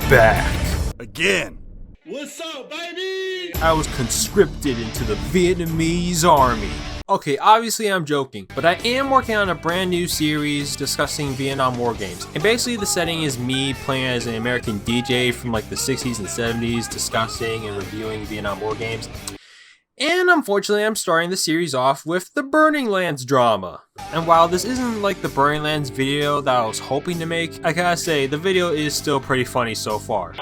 back. Again. What's up, baby? I was conscripted into the Vietnamese army. Okay, obviously I'm joking, but I am working on a brand new series discussing Vietnam War games. And basically the setting is me playing as an American DJ from like the 60s and 70s, discussing and reviewing Vietnam War games. And unfortunately, I'm starting the series off with the Burning Lands drama. And while this isn't like the Burning Lands video that I was hoping to make, I gotta say, the video is still pretty funny so far.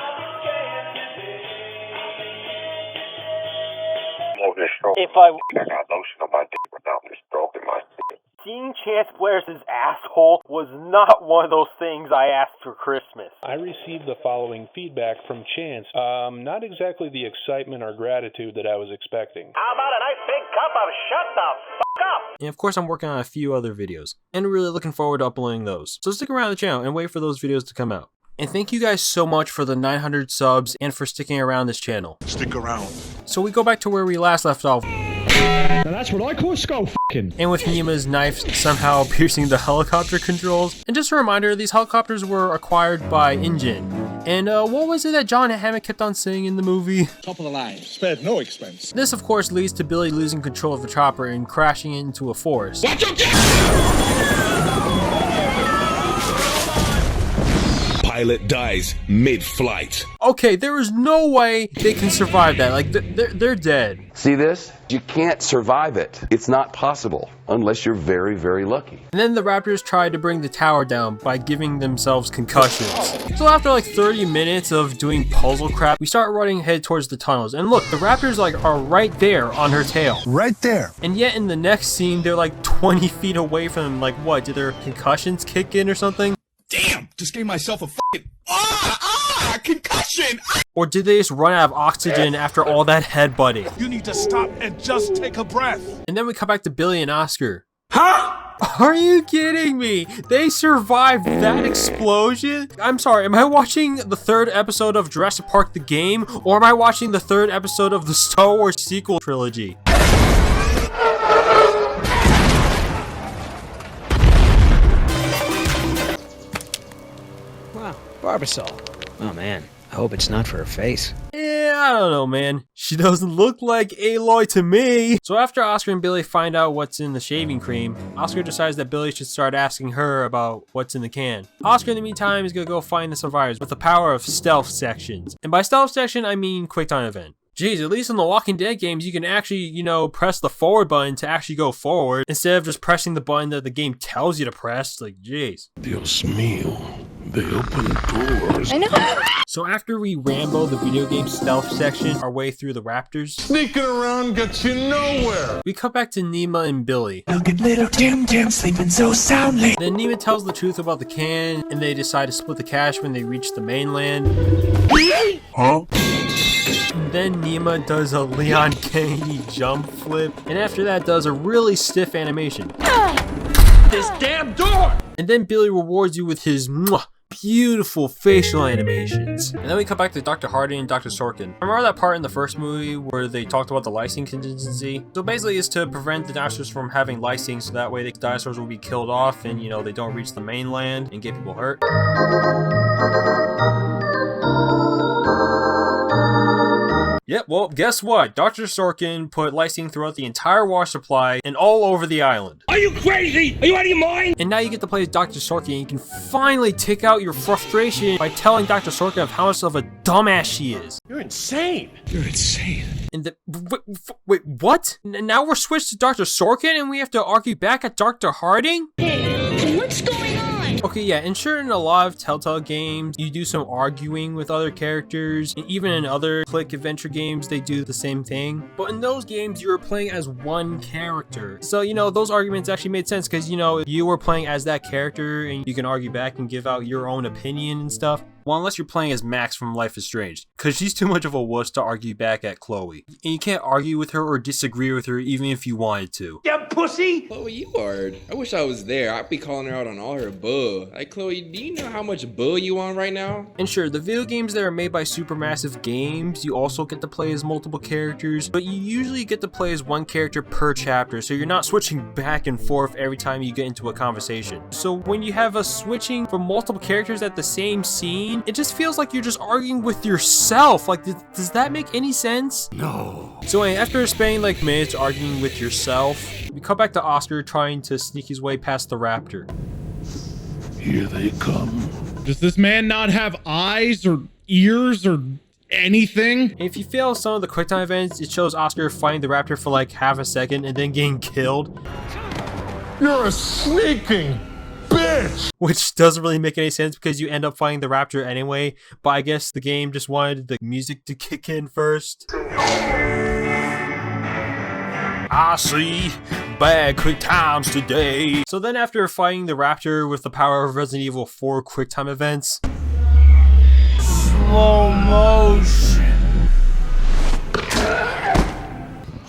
If I got lotion on my dick without this stroking my dick. Seeing Chance Blair's asshole was not one of those things I asked for Christmas. I received the following feedback from Chance. Not exactly the excitement or gratitude that I was expecting. How about a nice big cup of shut the fuck up? And of course I'm working on a few other videos, and really looking forward to uploading those. So stick around the channel and wait for those videos to come out. And thank you guys so much for the 900 subs and for sticking around this channel. Stick around. So we go back to where we last left off. Now that's what I call skull f***ing. And with Nima's knife somehow piercing the helicopter controls. And just a reminder, these helicopters were acquired by InGen. And what was it that John Hammond kept on saying in the movie? Top of the line. Spared no expense. This of course leads to Billy losing control of the chopper and crashing into a forest. Watch out! Pilot dies mid-flight. Okay, there is no way they can survive that. Like, they're dead. See this? You can't survive it. It's not possible unless you're very, very lucky. And then the Raptors tried to bring the tower down by giving themselves concussions. So after like 30 minutes of doing puzzle crap, we start running ahead towards the tunnels. And look, the Raptors like are right there on her tail. Right there. And yet in the next scene, they're like 20 feet away from them. Like what, did their concussions kick in or something? Damn, just gave myself a fucking concussion. Or did they just run out of oxygen after all that headbutting? You need to stop and just take a breath. And then we come back to Billy and Oscar. Huh? Are you kidding me? They survived that explosion? I'm sorry, am I watching the 3rd episode of Jurassic Park the game? Or am I watching the 3rd episode of the Star Wars sequel trilogy? Wow, Barbasol. Oh man, I hope it's not for her face. Yeah, I don't know, man. She doesn't look like Aloy to me. So after Oscar and Billy find out what's in the shaving cream, Oscar decides that Billy should start asking her about what's in the can. Oscar in the meantime is gonna go find the survivors with the power of stealth sections. And by stealth section, I mean quick time event. Jeez, at least in the Walking Dead games, you can actually, you know, press the forward button to actually go forward instead of just pressing the button that the game tells you to press. Like, jeez. Dios mío, they open doors. I know. So after we Rambo the video game stealth section our way through the Raptors, Sneaking around gets you nowhere. we cut back to Nima and Billy. Look at little Tim sleeping so soundly. Then Nima tells the truth about the can, and they decide to split the cash when they reach the mainland. Huh? And then Nima does a Leon Kennedy jump flip, and after that does a really stiff animation. This damn door! And then Billy rewards you with his beautiful facial animations. And then we come back to Dr. Harding and Dr. Sorkin. Remember that part in the first movie where they talked about the lysine contingency? So basically it's to prevent the dinosaurs from having lysine so that way the dinosaurs will be killed off and, you know, they don't reach the mainland and get people hurt. Yep, well, guess what? Dr. Sorkin put lysine throughout the entire water supply and all over the island. Are you crazy? Are you out of your mind? And now you get to play as Dr. Sorkin and you can finally take out your frustration by telling Dr. Sorkin of how much of a dumbass she is. You're insane. You're insane. And wait, what? Now we're switched to Dr. Sorkin and we have to argue back at Dr. Harding? Hey, what's going on? Okay, yeah, and sure, in a lot of Telltale games, you do some arguing with other characters, and even in other click adventure games, they do the same thing. But in those games, you were playing as one character. So, you know, those arguments actually made sense because, you know, you were playing as that character and you can argue back and give out your own opinion and stuff. Well, unless you're playing as Max from Life is Strange, because she's too much of a wuss to argue back at Chloe. And you can't argue with her or disagree with her even if you wanted to. You pussy! Chloe, you hard. I wish I was there. I'd be calling her out on all her bull. Like, Chloe, do you know how much bull you on right now? And sure, the video games that are made by Supermassive Games, you also get to play as multiple characters, but you usually get to play as one character per chapter, so you're not switching back and forth every time you get into a conversation. So when you have us switching from multiple characters at the same scene, game, it just feels like you're just arguing with yourself. Like, does that make any sense? No. So anyway, after spending like minutes arguing with yourself, we come back to Oscar trying to sneak his way past the raptor. Here they come. Does this man not have eyes or ears or anything? And if you fail some of the QuickTime events, it shows Oscar fighting the raptor for like half a second and then getting killed. You're a sneaking bitch! Which doesn't really make any sense because you end up fighting the raptor anyway, but I guess the game just wanted the music to kick in first. I see bad quick times today. So then after fighting the raptor with the power of Resident Evil 4 QuickTime events, slow motion.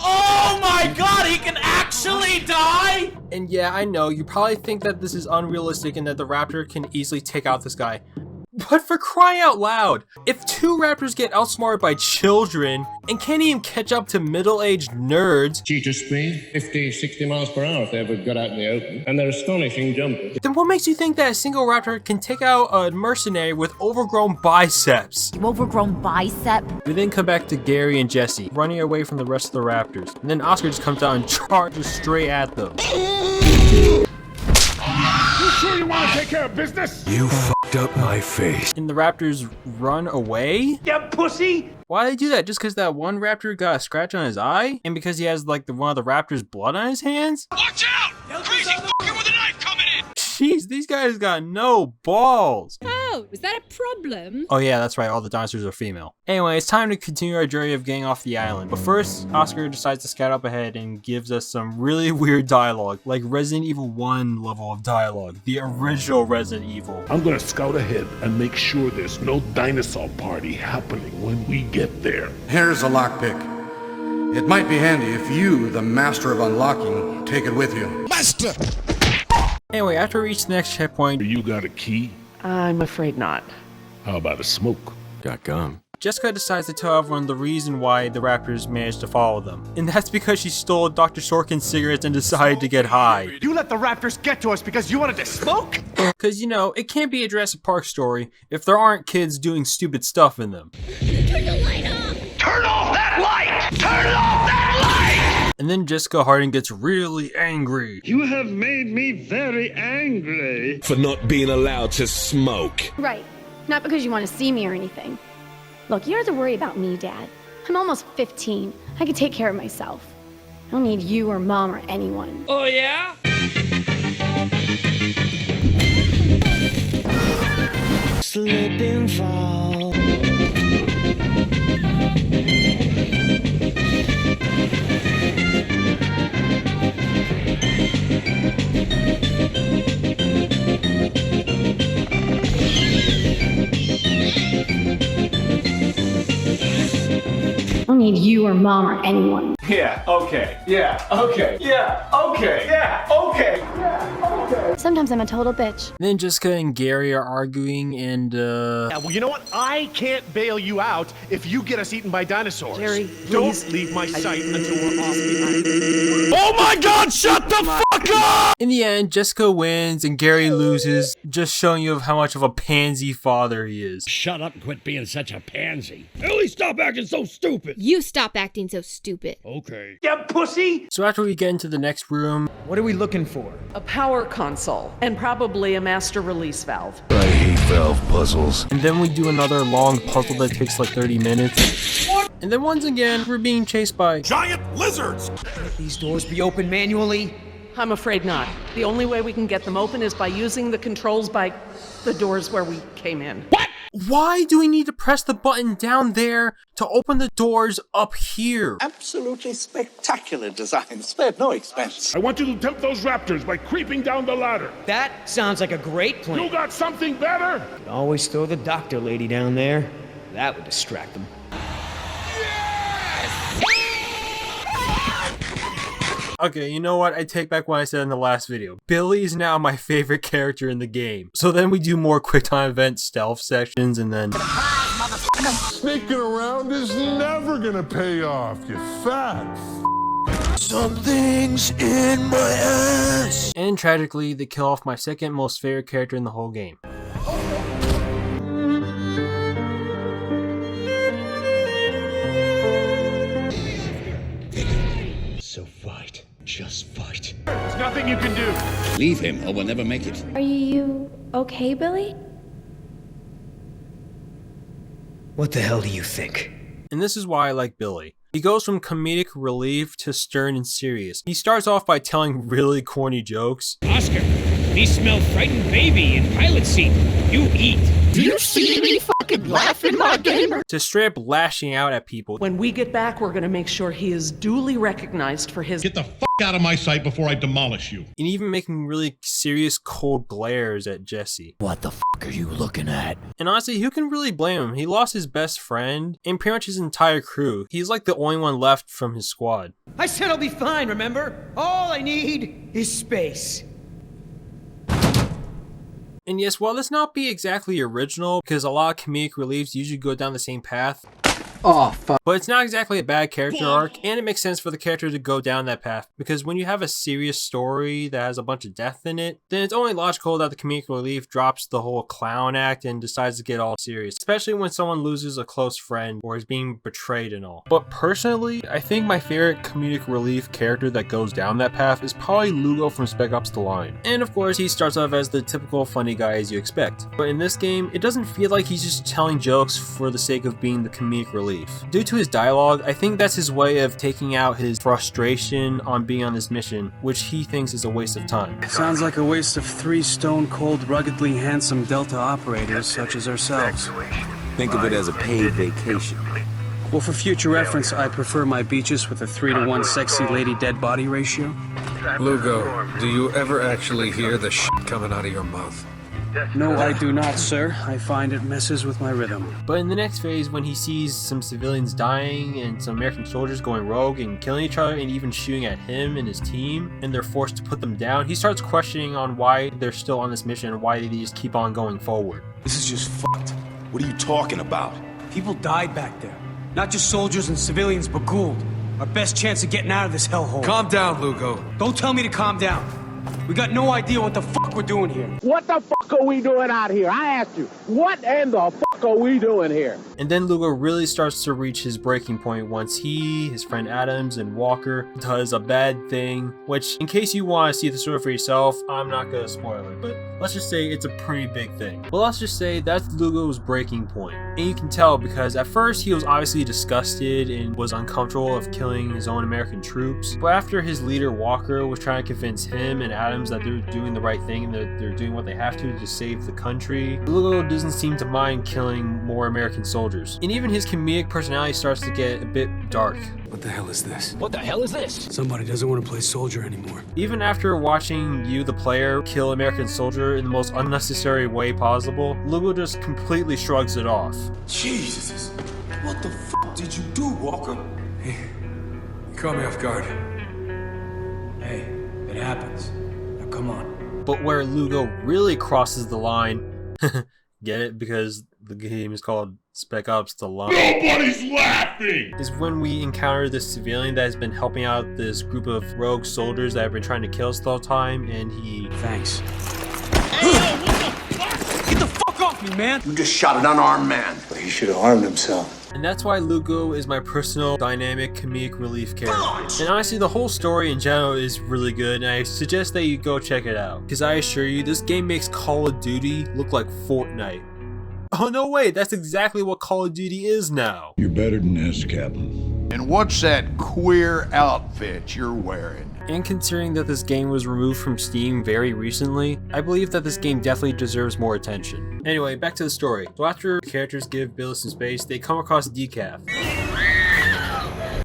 Oh my god, he can actually die? And yeah, I know, you probably think that this is unrealistic and that the raptor can easily take out this guy. But for crying out loud, if two raptors get outsmarted by children and can't even catch up to middle-aged nerds, cheetah speed, 50, 60 miles per hour if they ever got out in the open, and they're astonishing jumpers. then what makes you think that a single raptor can take out a mercenary with overgrown biceps? Overgrown bicep? We then come back to Gary and Jesse, running away from the rest of the raptors. And then Oscar just comes out and charges straight at them. You sure you want to take care of business? You fucked up my face. And the raptors run away? Yeah, pussy! Why do they do that? Just because that one raptor got a scratch on his eye? And because he has like one of the raptor's blood on his hands? Watch out! Crazy fucker with a knife coming in! Jeez, these guys got no balls. Oh, is that a problem? Oh yeah, that's right, all the dinosaurs are female. Anyway, it's time to continue our journey of getting off the island. But first, Oscar decides to scout up ahead and gives us some really weird dialogue, like Resident Evil 1 level of dialogue, the original Resident Evil. I'm gonna scout ahead and make sure there's no dinosaur party happening when we get there. Here's a lockpick. It might be handy if you, the master of unlocking, take it with you. Master! Anyway, after we reach the next checkpoint, You got a key? I'm afraid not. How about a smoke? Got gum. Jessica decides to tell everyone the reason why the raptors managed to follow them. And that's because she stole Dr. Sorkin's cigarettes and decided to get high. You let the raptors get to us because you wanted to smoke? Cause you know, it can't be a Jurassic Park story if there aren't kids doing stupid stuff in them. Turn the light off! Turn off that light! Turn off that light! And then Jessica Harding gets really angry. You have made me very angry. For not being allowed to smoke. Right. Not because you want to see me or anything. Look, you don't have to worry about me, Dad. I'm almost 15. I can take care of myself. I don't need you or Mom or anyone. Oh yeah? Slip and fall. I don't need you or Mom or anyone. Yeah, okay. Yeah, okay. Yeah, okay. Yeah, okay. Yeah, okay. Sometimes I'm a total bitch. And then Jessica and Gary are arguing and Yeah, well, you know what? I can't bail you out if you get us eaten by dinosaurs. Jerry, don't leave my sight until we're off the island. Oh my god, shut the fuck up! in the end, Jessica wins and Gary loses, just showing you how much of a pansy father he is. Shut up and quit being such a pansy. Ellie, stop acting so stupid. You stop acting so stupid. Okay. Yeah, pussy! So after we get into the next room, What are we looking for? A power console, and probably a master release valve. I hate valve puzzles. and then we do another long puzzle that takes like 30 minutes. And then once again, we're being chased by Giant lizards! Can't these doors be opened manually? I'm afraid not. The only way we can get them open is by using the controls by the doors where we came in. What? Why do we need to press the button down there to open the doors up here? Absolutely spectacular design, spared no expense. I want you to tempt those raptors by creeping down the ladder. That sounds like a great plan. You got something better? Could always throw the doctor lady down there. That would distract them. Okay, you know what? I take back what I said in the last video. Billy is now my favorite character in the game. So then we do more QuickTime event stealth sections and then... Sneaking around is never gonna pay off, you fat Something's in my ass. And tragically, they kill off my second most favorite character in the whole game. Just fight. There's nothing you can do. Leave him or we'll never make it. Are you okay, Billy? What the hell do you think? And this is why I like Billy. He goes from comedic relief to stern and serious. He starts off by telling really corny jokes. Oscar, me smell frightened baby in pilot seat. You eat. Do you see me fucking laughing, my gamer? To straight up lashing out at people. When we get back, we're gonna make sure he is duly recognized for his— Get the fuck out of my sight before I demolish you. And even making really serious cold glares at Jesse. What the fuck are you looking at? And honestly, who can really blame him? He lost his best friend and pretty much his entire crew. He's like the only one left from his squad. I said I'll be fine, remember? All I need is space. And yes, while this not be exactly original, because a lot of comedic reliefs usually go down the same path, oh, fuck. But it's not exactly a bad character arc, and it makes sense for the character to go down that path, because when you have a serious story that has a bunch of death in it, then it's only logical that the comedic relief drops the whole clown act and decides to get all serious, especially when someone loses a close friend or is being betrayed and all. But personally, I think my favorite comedic relief character that goes down that path is probably Lugo from Spec Ops: The Line. And of course, he starts off as the typical funny guy as you expect. But in this game, it doesn't feel like he's just telling jokes for the sake of being the comedic relief. Due to his dialogue, I think that's his way of taking out his frustration on being on this mission, which he thinks is a waste of time. Sounds like a waste of 3 stone-cold, ruggedly handsome Delta operators such as ourselves. Think of it as a paid vacation. Well, for future reference, I prefer my beaches with a 3-to-1 sexy lady dead body ratio. Lugo, do you ever actually hear the shit coming out of your mouth? No, I do not, sir. I find it messes with my rhythm. But in the next phase, when he sees some civilians dying and some American soldiers going rogue and killing each other and even shooting at him and his team, and they're forced to put them down, he starts questioning on why they're still on this mission and why they just keep on going forward. This is just fucked. What are you talking about? People died back there. Not just soldiers and civilians, but Gould. Our best chance of getting out of this hellhole. Calm down, Lugo. Don't tell me to calm down. We got no idea what the fuck we're doing here. What the fuck are we doing out here? I asked you. What in the fuck are we doing here? And then Lugo really starts to reach his breaking point once he, his friend Adams, and Walker does a bad thing, which, in case you want to see the story for yourself, I'm not going to spoil it, but let's just say it's a pretty big thing. But let's just say that's Lugo's breaking point. And you can tell because at first he was obviously disgusted and was uncomfortable of killing his own American troops, but after his leader Walker was trying to convince him and Adams that they're doing the right thing and they're doing what they have to save the country, Lugo doesn't seem to mind killing more American soldiers. And even his comedic personality starts to get a bit dark. What the hell is this? What the hell is this? Somebody doesn't want to play soldier anymore. Even after watching you, the player, kill American soldier in the most unnecessary way possible, Lugo just completely shrugs it off. Jesus, what the fuck did you do, Walker? Hey, you caught me off guard. Hey, it happens. Now come on. But where Lugo really crosses the line, get it? Because the game is called Spec Ops: The Line. Nobody's laughing! Is when we encounter this civilian that has been helping out this group of rogue soldiers that have been trying to kill us the whole time, and he... Thanks. Hey, yo, what the fuck? Get the fuck off me, man! You just shot an unarmed man. He should have harmed himself. And that's why Lugo is my personal dynamic comedic relief character. And honestly, the whole story in general is really good, and I suggest that you go check it out. Because I assure you, this game makes Call of Duty look like Fortnite. Oh no way, that's exactly what Call of Duty is now. You're better than this, Captain. And what's that queer outfit you're wearing? And considering that this game was removed from Steam very recently, I believe that this game definitely deserves more attention. Anyway, back to the story. So after the characters give Billy some space, they come across Decaf.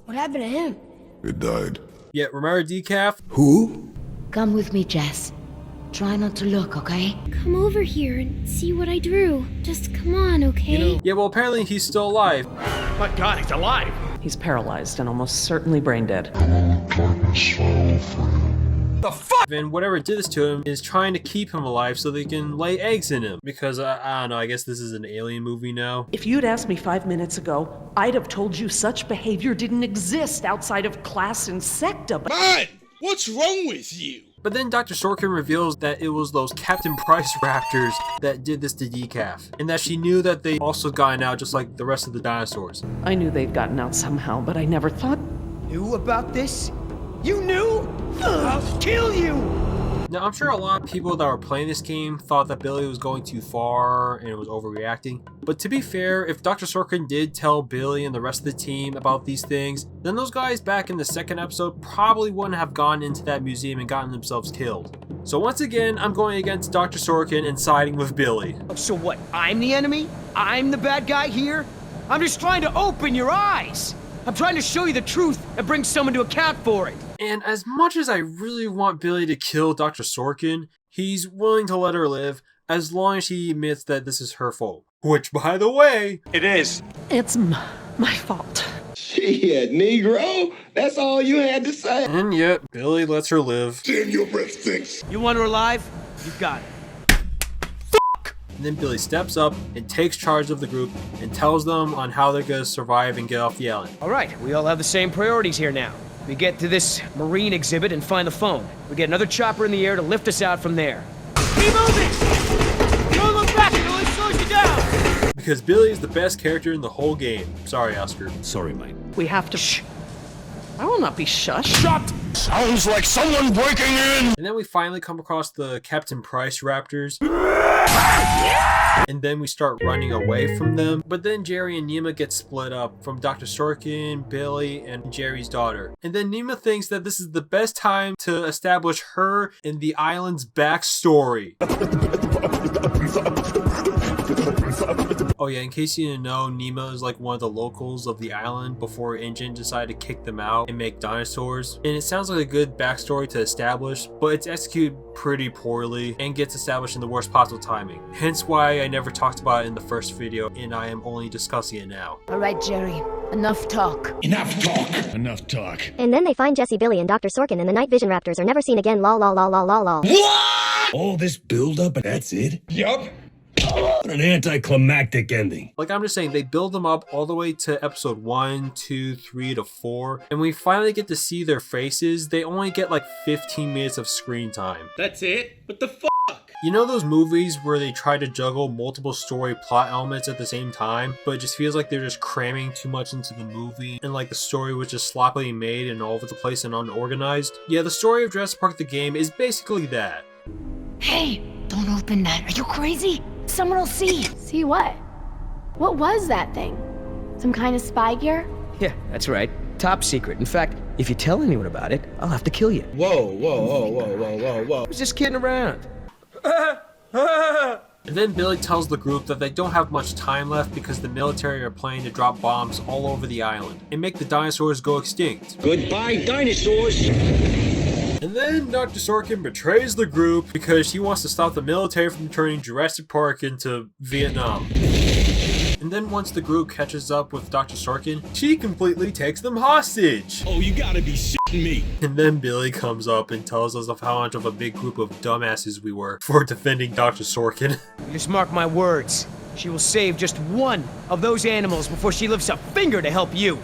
What happened to him? It died. Yeah, remember Decaf? Who? Come with me, Jess. Try not to look, okay? Come over here and see what I drew. Just come on, okay? Yeah, well, apparently he's still alive. My God, he's alive! He's paralyzed and almost certainly brain dead. The fuck? And whatever did this to him is trying to keep him alive so they can lay eggs in him. Because, I don't know, I guess this is an alien movie now. If you'd asked me 5 minutes ago, I'd have told you such behavior didn't exist outside of class and secta, but— Man, what's wrong with you? But then Dr. Sorkin reveals that it was those Captain Price raptors that did this to Decaf, and that she knew that they also gotten out just like the rest of the dinosaurs. I knew they'd gotten out somehow, but I never thought— Knew about this? You knew? I'll kill you! Now, I'm sure a lot of people that were playing this game thought that Billy was going too far and was overreacting. But to be fair, if Dr. Sorkin did tell Billy and the rest of the team about these things, then those guys back in the second episode probably wouldn't have gone into that museum and gotten themselves killed. So once again, I'm going against Dr. Sorkin and siding with Billy. So what, I'm the enemy? I'm the bad guy here? I'm just trying to open your eyes! I'm trying to show you the truth and bring someone to account for it! And as much as I really want Billy to kill Dr. Sorkin, he's willing to let her live as long as he admits that this is her fault. Which, by the way, it is. It's my fault. Shit, Negro, that's all you had to say. And yet, Billy lets her live. Damn, your breath stinks. You want her alive? You got it. And then Billy steps up and takes charge of the group and tells them on how they're gonna survive and get off the island. Alright, we all have the same priorities here now. We get to this marine exhibit and find the phone. We get another chopper in the air to lift us out from there. Keep moving! Don't look back, it only slows you down! Because Billy is the best character in the whole game. Sorry, Oscar. Sorry, mate. We have to shh. I will not be shushed. Shut! Sounds like someone breaking in! And then we finally come across the Captain Price Raptors. And then we start running away from them. But then Jerry and Nima get split up from Dr. Sorkin, Billy, and Jerry's daughter. And then Nima thinks that this is the best time to establish her in the island's backstory. Oh yeah, in case you didn't know, Nemo is like one of the locals of the island before InGen decided to kick them out and make dinosaurs. And it sounds like a good backstory to establish, but it's executed pretty poorly and gets established in the worst possible timing. Hence why I never talked about it in the first video and I am only discussing it now. Alright, Jerry. Enough talk. Enough talk. Enough talk. And then they find Jesse, Billy, and Dr. Sorkin, and the night vision raptors are never seen again. Lol lol lol lol lol lol. What? All this build-up and that's it? Yup. What an anticlimactic ending. Like I'm just saying, they build them up all the way to episode 1, 2, 3 to 4, and we finally get to see their faces. They only get like 15 minutes of screen time. That's it? What the fuck? You know those movies where they try to juggle multiple story plot elements at the same time, but it just feels like they're just cramming too much into the movie, and like the story was just sloppily made and all over the place and unorganized? Yeah, the story of Jurassic Park the game is basically that. Hey, don't open that. Are you crazy? Someone will see. See what? What was that thing? Some kind of spy gear? Yeah, that's right. Top secret. In fact, if you tell anyone about it, I'll have to kill you. Whoa, whoa, whoa, whoa, whoa, whoa, whoa. I was just kidding around. And then Billy tells the group that they don't have much time left because the military are planning to drop bombs all over the island and make the dinosaurs go extinct. Goodbye, dinosaurs. And then Dr. Sorkin betrays the group because he wants to stop the military from turning Jurassic Park into Vietnam. And then once the group catches up with Dr. Sorkin, she completely takes them hostage. Oh, you gotta be shitting me. And then Billy comes up and tells us of how much of a big group of dumbasses we were for defending Dr. Sorkin. Just mark my words. She will save just one of those animals before she lifts a finger to help you.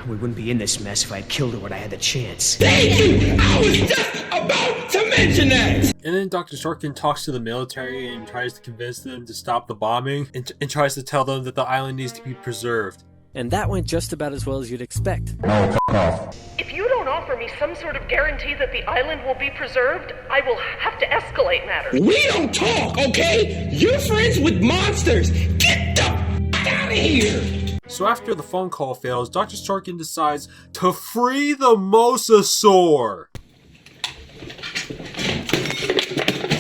We wouldn't be in this mess if I had killed her when I had the chance. Thank you! I was just about to mention that! And then Dr. Sorkin talks to the military and tries to convince them to stop the bombing and tries to tell them that the island needs to be preserved. And that went just about as well as you'd expect. No, if you don't offer me some sort of guarantee that the island will be preserved, I will have to escalate matters. We don't talk, okay? You're friends with monsters. Get the f*** out of here! So after the phone call fails, Dr. Sorkin decides to free the mosasaur.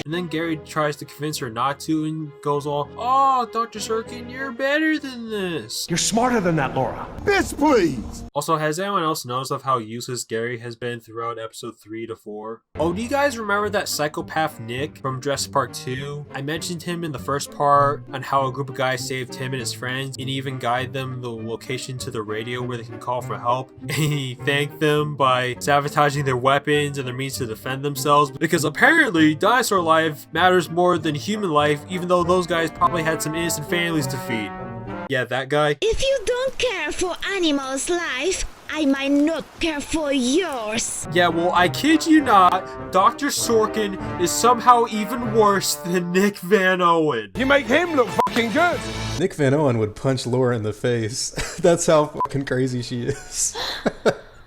And then Gary tries to convince her not to and goes all, "Oh, Dr. Sorkin, you're better than this." You're smarter than that, Laura. Bitch, please! Also, has anyone else noticed of how useless Gary has been throughout episode 3 to 4? Oh, do you guys remember that psychopath Nick from Jurassic Park 2? I mentioned him in the first part on how a group of guys saved him and his friends and even guided them the location to the radio where they can call for help. And he thanked them by sabotaging their weapons and their means to defend themselves because apparently dinosaur life matters more than human life, even though those guys probably had some innocent families to feed. Yeah, that guy. If you don't care for animals' life, I might not care for yours. Yeah, well, I kid you not, Dr. Sorkin is somehow even worse than Nick Van Owen. You make him look fucking good. Nick Van Owen would punch Laura in the face. That's how fucking crazy she is.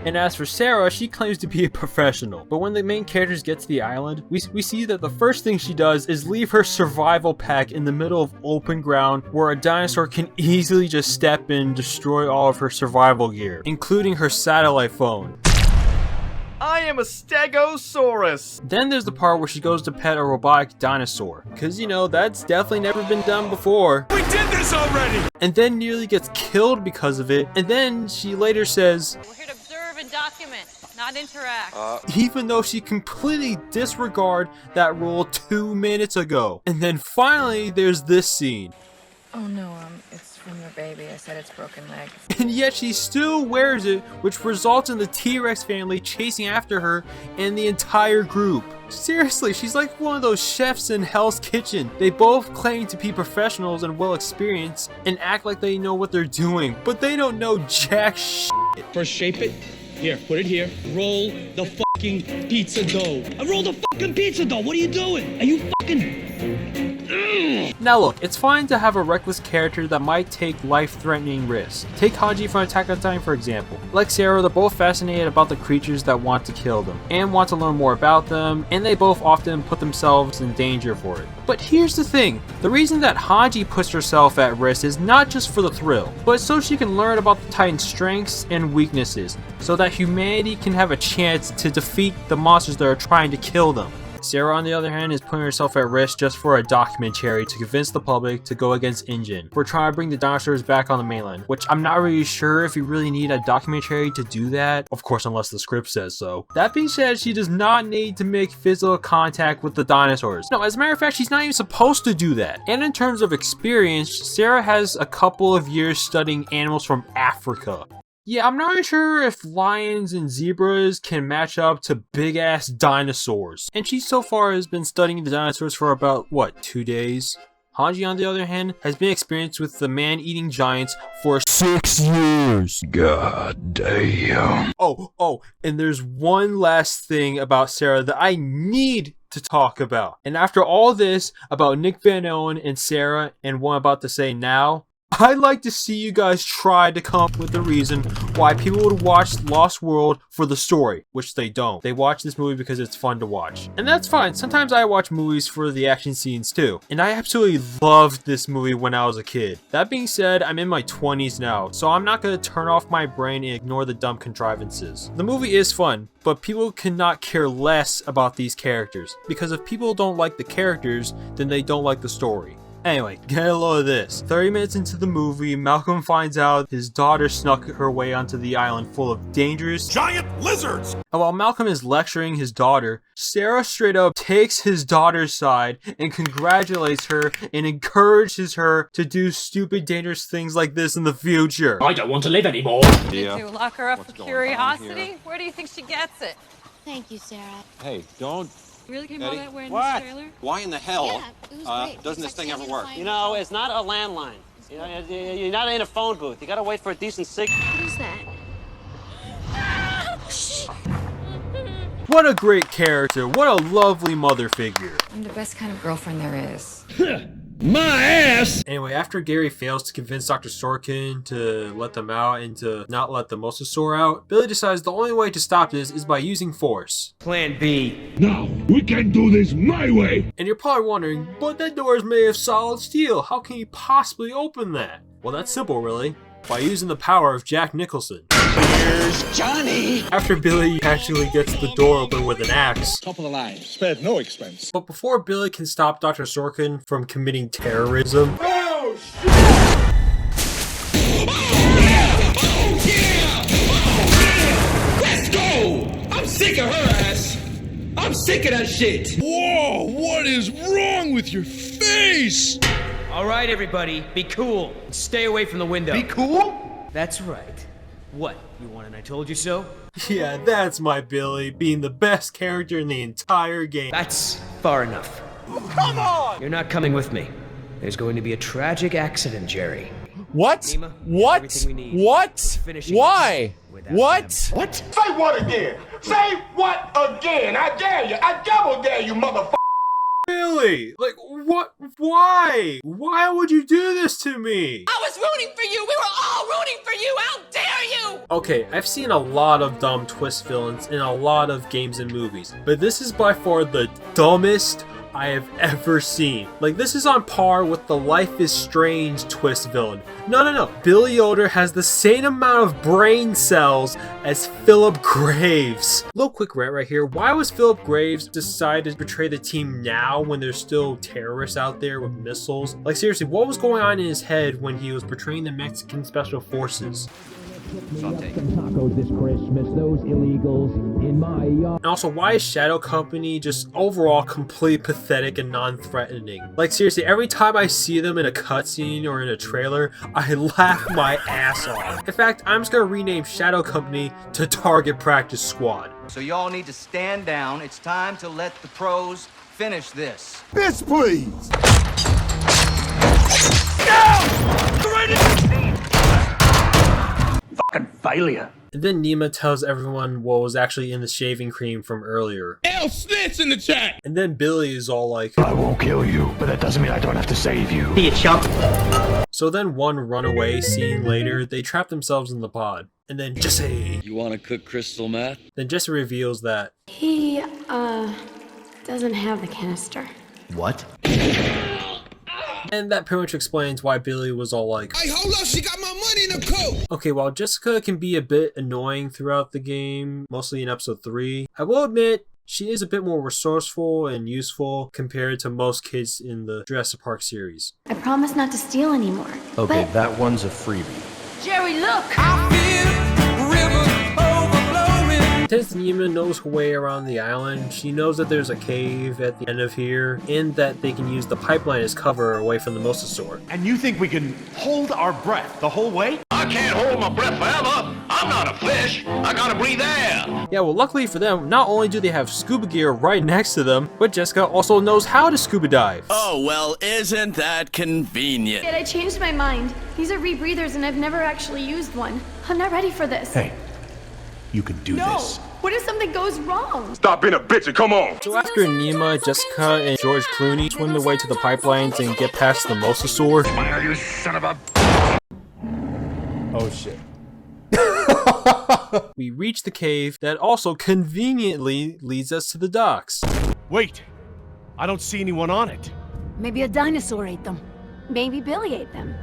And as for Sarah, she claims to be a professional. But when the main characters get to the island, we see that the first thing she does is leave her survival pack in the middle of open ground where a dinosaur can easily just step in and destroy all of her survival gear, including her satellite phone. I am a Stegosaurus! Then there's the part where she goes to pet a robotic dinosaur, cause you know, that's definitely never been done before. We did this already! And then nearly gets killed because of it, and then she later says, "We're here to observe and document, not interact." Even though she completely disregarded that rule 2 minutes ago. And then finally, there's this scene. Oh no, it's from your baby. I said it's broken leg. And yet she still wears it, which results in the T-Rex family chasing after her and the entire group. Seriously, she's like one of those chefs in Hell's Kitchen. They both claim to be professionals and well experienced and act like they know what they're doing, but they don't know jack shit. First shape it. Here, put it here. Roll the fucking pizza dough. I roll the fucking pizza dough. What are you doing? Are you fucking... Now look, it's fine to have a reckless character that might take life-threatening risks. Take Haji from Attack on Titan for example. Like Sarah, they're both fascinated about the creatures that want to kill them, and want to learn more about them, and they both often put themselves in danger for it. But here's the thing, the reason that Haji puts herself at risk is not just for the thrill, but so she can learn about the Titan's strengths and weaknesses, so that humanity can have a chance to defeat the monsters that are trying to kill them. Sarah, on the other hand, is putting herself at risk just for a documentary to convince the public to go against InGen. We're trying to bring the dinosaurs back on the mainland, which I'm not really sure if you really need a documentary to do that. Of course, unless the script says so. That being said, she does not need to make physical contact with the dinosaurs. No, as a matter of fact, she's not even supposed to do that. And in terms of experience, Sarah has a couple of years studying animals from Africa. Yeah, I'm not really sure if lions and zebras can match up to big ass dinosaurs. And she so far has been studying the dinosaurs for about, what, 2 days? Haji, on the other hand, has been experienced with the man-eating giants for 6 years. God damn. Oh, and there's one last thing about Sarah that I need to talk about. And after all this about Nick Van Owen and Sarah and what I'm about to say now, I'd like to see you guys try to come up with a reason why people would watch Lost World for the story, which they don't. They watch this movie because it's fun to watch. And that's fine. Sometimes I watch movies for the action scenes too. And I absolutely loved this movie when I was a kid. That being said, I'm in my 20s now, so I'm not going to turn off my brain and ignore the dumb contrivances. The movie is fun, but people cannot care less about these characters. Because if people don't like the characters, then they don't like the story. Anyway, get a load of this. 30 minutes into the movie, Malcolm finds out his daughter snuck her way onto the island full of dangerous giant lizards. And while Malcolm is lecturing his daughter, Sarah straight up takes his daughter's side and congratulates her and encourages her to do stupid, dangerous things like this in the future. I don't want to live anymore. Did you lock her up for curiosity? Where do you think she gets it? Thank you, Sarah. Hey, don't... Really came Eddie? all that way in What? this trailer? Why in the hell Yeah, it was great. doesn't this thing ever work? You know, it's not a landline. You know, you're not in a phone booth. You gotta wait for a decent signal. What is that? What a great character. What a lovely mother figure. I'm the best kind of girlfriend there is. My ass! Anyway, after Gary fails to convince Dr. Sorkin to let them out and to not let the mosasaur out, Billy decides the only way to stop this is by using force. Plan B. No, we can't do this my way! And you're probably wondering, but that door is made of solid steel. How can you possibly open that? Well, that's simple, really. By using the power of Jack Nicholson. Here's Johnny! After Billy actually gets the door open with an axe. Top of the line. Spared no expense. But before Billy can stop Dr. Sorkin from committing terrorism... Oh, shit! Let's go! I'm sick of her ass! I'm sick of that shit! Whoa, what is wrong with your face? All right, everybody, be cool. Stay away from the window. Be cool? That's right. What, you want an I told you so? Yeah, that's my Billy, being the best character in the entire game. That's far enough. Come on! You're not coming with me. There's going to be a tragic accident, Jerry. What? Nima, What? everything we need. What? Finishing Why? What? them. What? Say what again? Say what again? I dare you. I double dare you, motherfucker. Billy! Billy! Like, what? Why? Why would you do this to me? I was rooting for you. We were all rooting for you. How dare you? Okay, I've seen a lot of dumb twist villains in a lot of games and movies, but this is by far the dumbest I have ever seen. Like, this is on par with the Life is Strange twist villain. No. Billy Yoder has the same amount of brain cells as Philip Graves. Little quick rant right here. Why was Philip Graves decide to betray the team now when there's still terrorists out there with missiles? Like, seriously, what was going on in his head when he was betraying the Mexican Special Forces? Tacos this Christmas, those illegals in my yard. And also, why is Shadow Company just overall completely pathetic and non-threatening? Like, seriously, every time I see them in a cutscene or in a trailer, I laugh my ass off. In fact, I'm just gonna rename Shadow Company to Target Practice Squad. So y'all need to stand down. It's time to let the pros finish this. This, please! Fucking failure. And then Nima tells everyone what was actually in the shaving cream from earlier. L Snitch in the chat! And then Billy is all like, I won't kill you, but that doesn't mean I don't have to save you. Be a chump. So then one runaway scene later, they trap themselves in the pod. And then Jesse. You want to cook crystal meth? Then Jesse reveals that He, doesn't have the canister. What? And that pretty much explains why Billy was all like, Hey, hold up, she got my money in the coat! okay, while Jessica can be a bit annoying throughout the game, mostly in episode 3, I will admit, she is a bit more resourceful and useful compared to most kids in the Jurassic Park series. I promise not to steal anymore. Okay, but... that one's a freebie. Jerry, look! Since Nima knows her way around the island, she knows that there's a cave at the end of here, and that they can use the pipeline as cover away from the mosasaur. And you think we can hold our breath the whole way? I can't hold my breath forever. I'm not a fish. I gotta breathe air. Yeah, well, luckily for them, not only do they have scuba gear right next to them, but Jessica also knows how to scuba dive. Oh, well, isn't that convenient? Yet I changed my mind. These are rebreathers and I've never actually used one. I'm not ready for this. Hey, you can do this. What if something goes wrong? Stop being a bitch and come on! So after Nima, Jessica, and George Clooney swim their way to the pipelines and get past the mosasaur. Fire, you son of a... Oh shit. We reach the cave that also conveniently leads us to the docks. Wait, I don't see anyone on it. Maybe a dinosaur ate them. Maybe Billy ate them.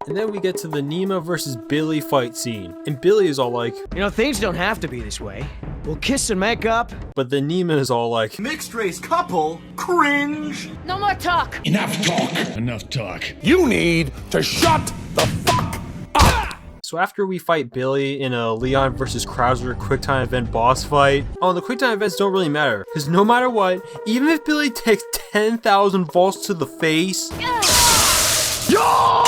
And then we get to the Nima versus Billy fight scene. And Billy is all like, You know, things don't have to be this way. We'll kiss and make up. but then Nima is all like, Mixed race couple? Cringe. No more talk. Enough talk. Enough talk. You need to shut the fuck up! So after we fight Billy in a Leon versus Krauser QuickTime event boss fight, the QuickTime events don't really matter, because no matter what, even if Billy takes 10,000 volts to the face, Yo!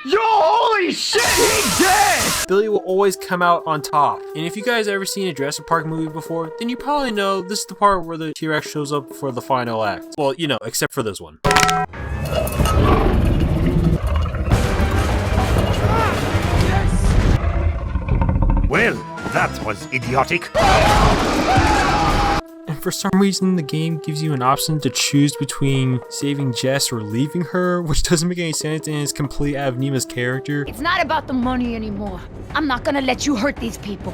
Yo, holy shit, he's dead! Billy will always come out on top. And if you guys ever seen a Jurassic Park movie before, then you probably know this is the part where the T-Rex shows up for the final act. Well, you know, except for this one. Well, that was idiotic. And for some reason, the game gives you an option to choose between saving Jess or leaving her, which doesn't make any sense and is completely out of Nima's character. It's not about the money anymore. I'm not gonna let you hurt these people.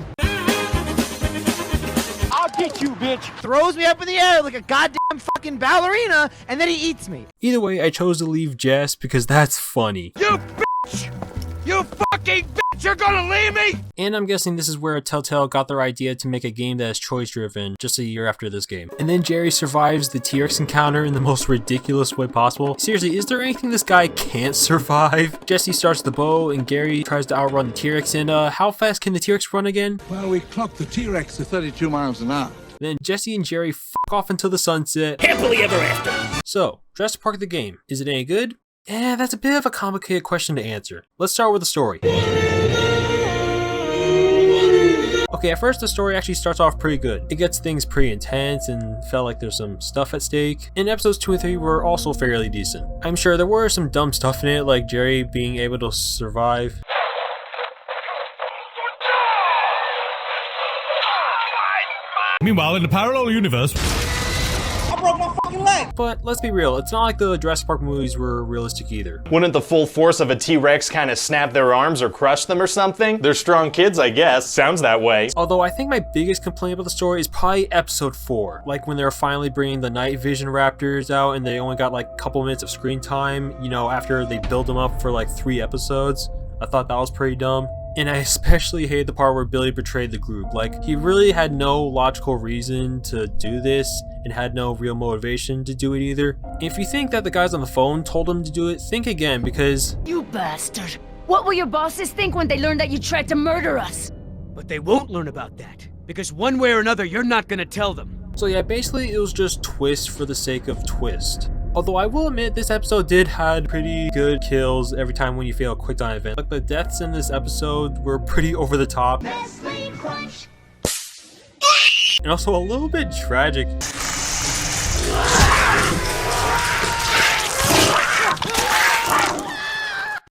I'll get you, bitch. Throws me up in the air like a goddamn fucking ballerina, and then he eats me. Either way, I chose to leave Jess because that's funny. You bitch! You fucking bitch! You're gonna leave me? And I'm guessing this is where Telltale got their idea to make a game that is choice-driven just a year after this game. And then Jerry survives the T-Rex encounter in the most ridiculous way possible. Seriously, is there anything this guy can't survive? Jesse starts the bow and Gary tries to outrun the T-Rex, and how fast can the T-Rex run again? Well, we clocked the T-Rex to 32 miles an hour. Then Jesse and Jerry fuck off into the sunset. Happily ever after. So, Jurassic Park the game, is it any good? That's a bit of a complicated question to answer. Let's start with the story. Okay, at first the story actually starts off pretty good. It gets things pretty intense and felt like there's some stuff at stake. And episodes 2 and 3 were also fairly decent. I'm sure there were some dumb stuff in it, like Jerry being able to survive. Meanwhile, in the parallel universe... I broke my fucking leg! But let's be real, it's not like the Jurassic Park movies were realistic either. Wouldn't the full force of a T-Rex kind of snap their arms or crush them or something? They're strong kids, I guess. Sounds that way. Although I think my biggest complaint about the story is probably episode 4. Like when they were finally bringing the night vision raptors out and they only got like a couple minutes of screen time, you know, after they build them up for like 3 episodes. I thought that was pretty dumb. And I especially hate the part where Billy betrayed the group. Like, he really had no logical reason to do this and had no real motivation to do it either. If you think that the guys on the phone told him to do it, think again, because... You bastard! What will your bosses think when they learn that you tried to murder us? But they won't learn about that, because one way or another, you're not gonna tell them. So yeah, basically it was just twist for the sake of twist. Although I will admit this episode did have pretty good kills every time when you fail a quick time event. Like the deaths in this episode were pretty over the top. And also a little bit tragic.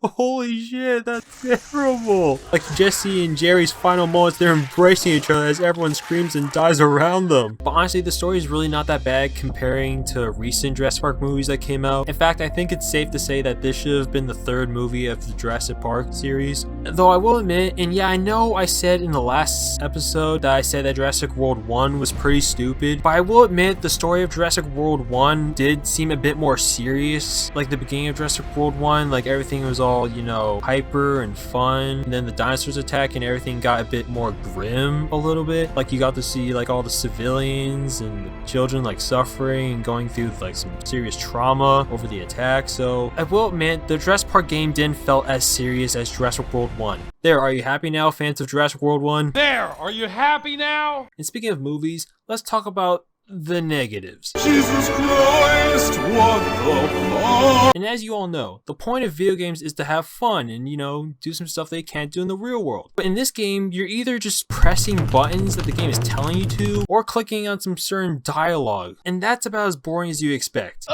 Holy shit, that's terrible. Like Jesse and Jerry's final moments, they're embracing each other as everyone screams and dies around them. But honestly, the story is really not that bad comparing to recent Jurassic Park movies that came out. In fact, I think it's safe to say that this should have been the 3rd movie of the Jurassic Park series. Though I will admit, and yeah, I know I said in the last episode that I said that Jurassic World 1 was pretty stupid, but I will admit the story of Jurassic World 1 did seem a bit more serious. Like the beginning of Jurassic World 1, like everything was all, you know, hyper and fun, and then the dinosaurs attack and everything got a bit more grim a little bit. Like you got to see like all the civilians and the children like suffering and going through like some serious trauma over the attack. So I will admit the Jurassic Park game didn't felt as serious as Jurassic World 1. There, are you happy now, fans of Jurassic World 1? There, are you happy now? And speaking of movies, let's talk about the negatives. Jesus Christ, what the fuck? And as you all know, the point of video games is to have fun and, you know, do some stuff they can't do in the real world. But in this game, you're either just pressing buttons that the game is telling you to, or clicking on some certain dialogue. And that's about as boring as you expect.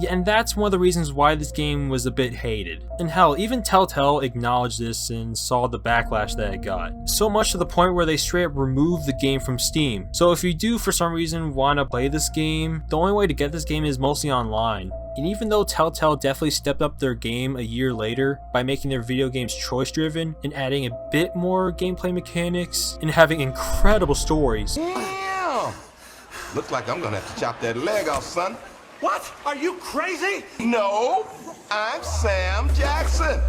Yeah, and that's one of the reasons why this game was a bit hated. And hell, even Telltale acknowledged this and saw the backlash that it got. So much to the point where they straight up removed the game from Steam. So if you do for some reason want to play this game, the only way to get this game is mostly online. And even though Telltale definitely stepped up their game a year later by making their video games choice driven and adding a bit more gameplay mechanics and having incredible stories. Damn! Looks like I'm gonna have to chop that leg off, son. What? Are you crazy? No, I'm Sam Jackson.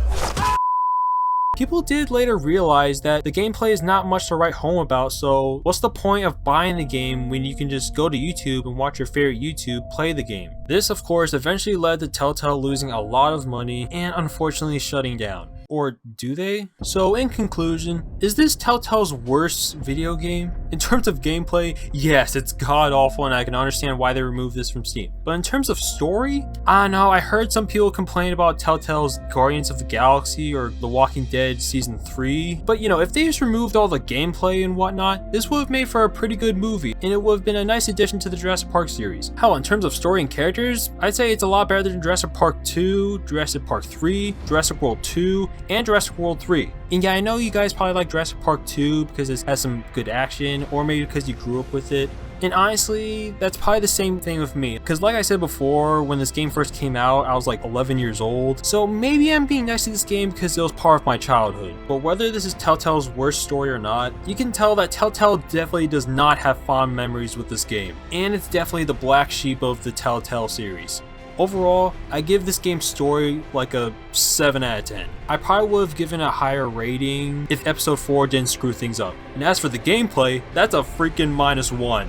People did later realize that the gameplay is not much to write home about, so what's the point of buying the game when you can just go to YouTube and watch your favorite YouTube play the game? This, of course, eventually led to Telltale losing a lot of money and unfortunately shutting down. Or do they? So in conclusion, is this Telltale's worst video game? In terms of gameplay, yes, it's god awful and I can understand why they removed this from Steam. But in terms of story, I don't know, I heard some people complain about Telltale's Guardians of the Galaxy or The Walking Dead Season 3. But you know, if they just removed all the gameplay and whatnot, this would have made for a pretty good movie and it would have been a nice addition to the Jurassic Park series. Hell, in terms of story and characters, I'd say it's a lot better than Jurassic Park 2, Jurassic Park 3, Jurassic World 2, and Jurassic World 3. And yeah, I know you guys probably like Jurassic Park 2 because it has some good action, or maybe because you grew up with it. And honestly, that's probably the same thing with me. Because like I said before, when this game first came out, I was like 11 years old. So maybe I'm being nice to this game because it was part of my childhood. But whether this is Telltale's worst story or not, you can tell that Telltale definitely does not have fond memories with this game. And it's definitely the black sheep of the Telltale series. Overall, I give this game's story like a 7 out of 10. I probably would have given it a higher rating if episode 4 didn't screw things up. And as for the gameplay, that's a freaking -1.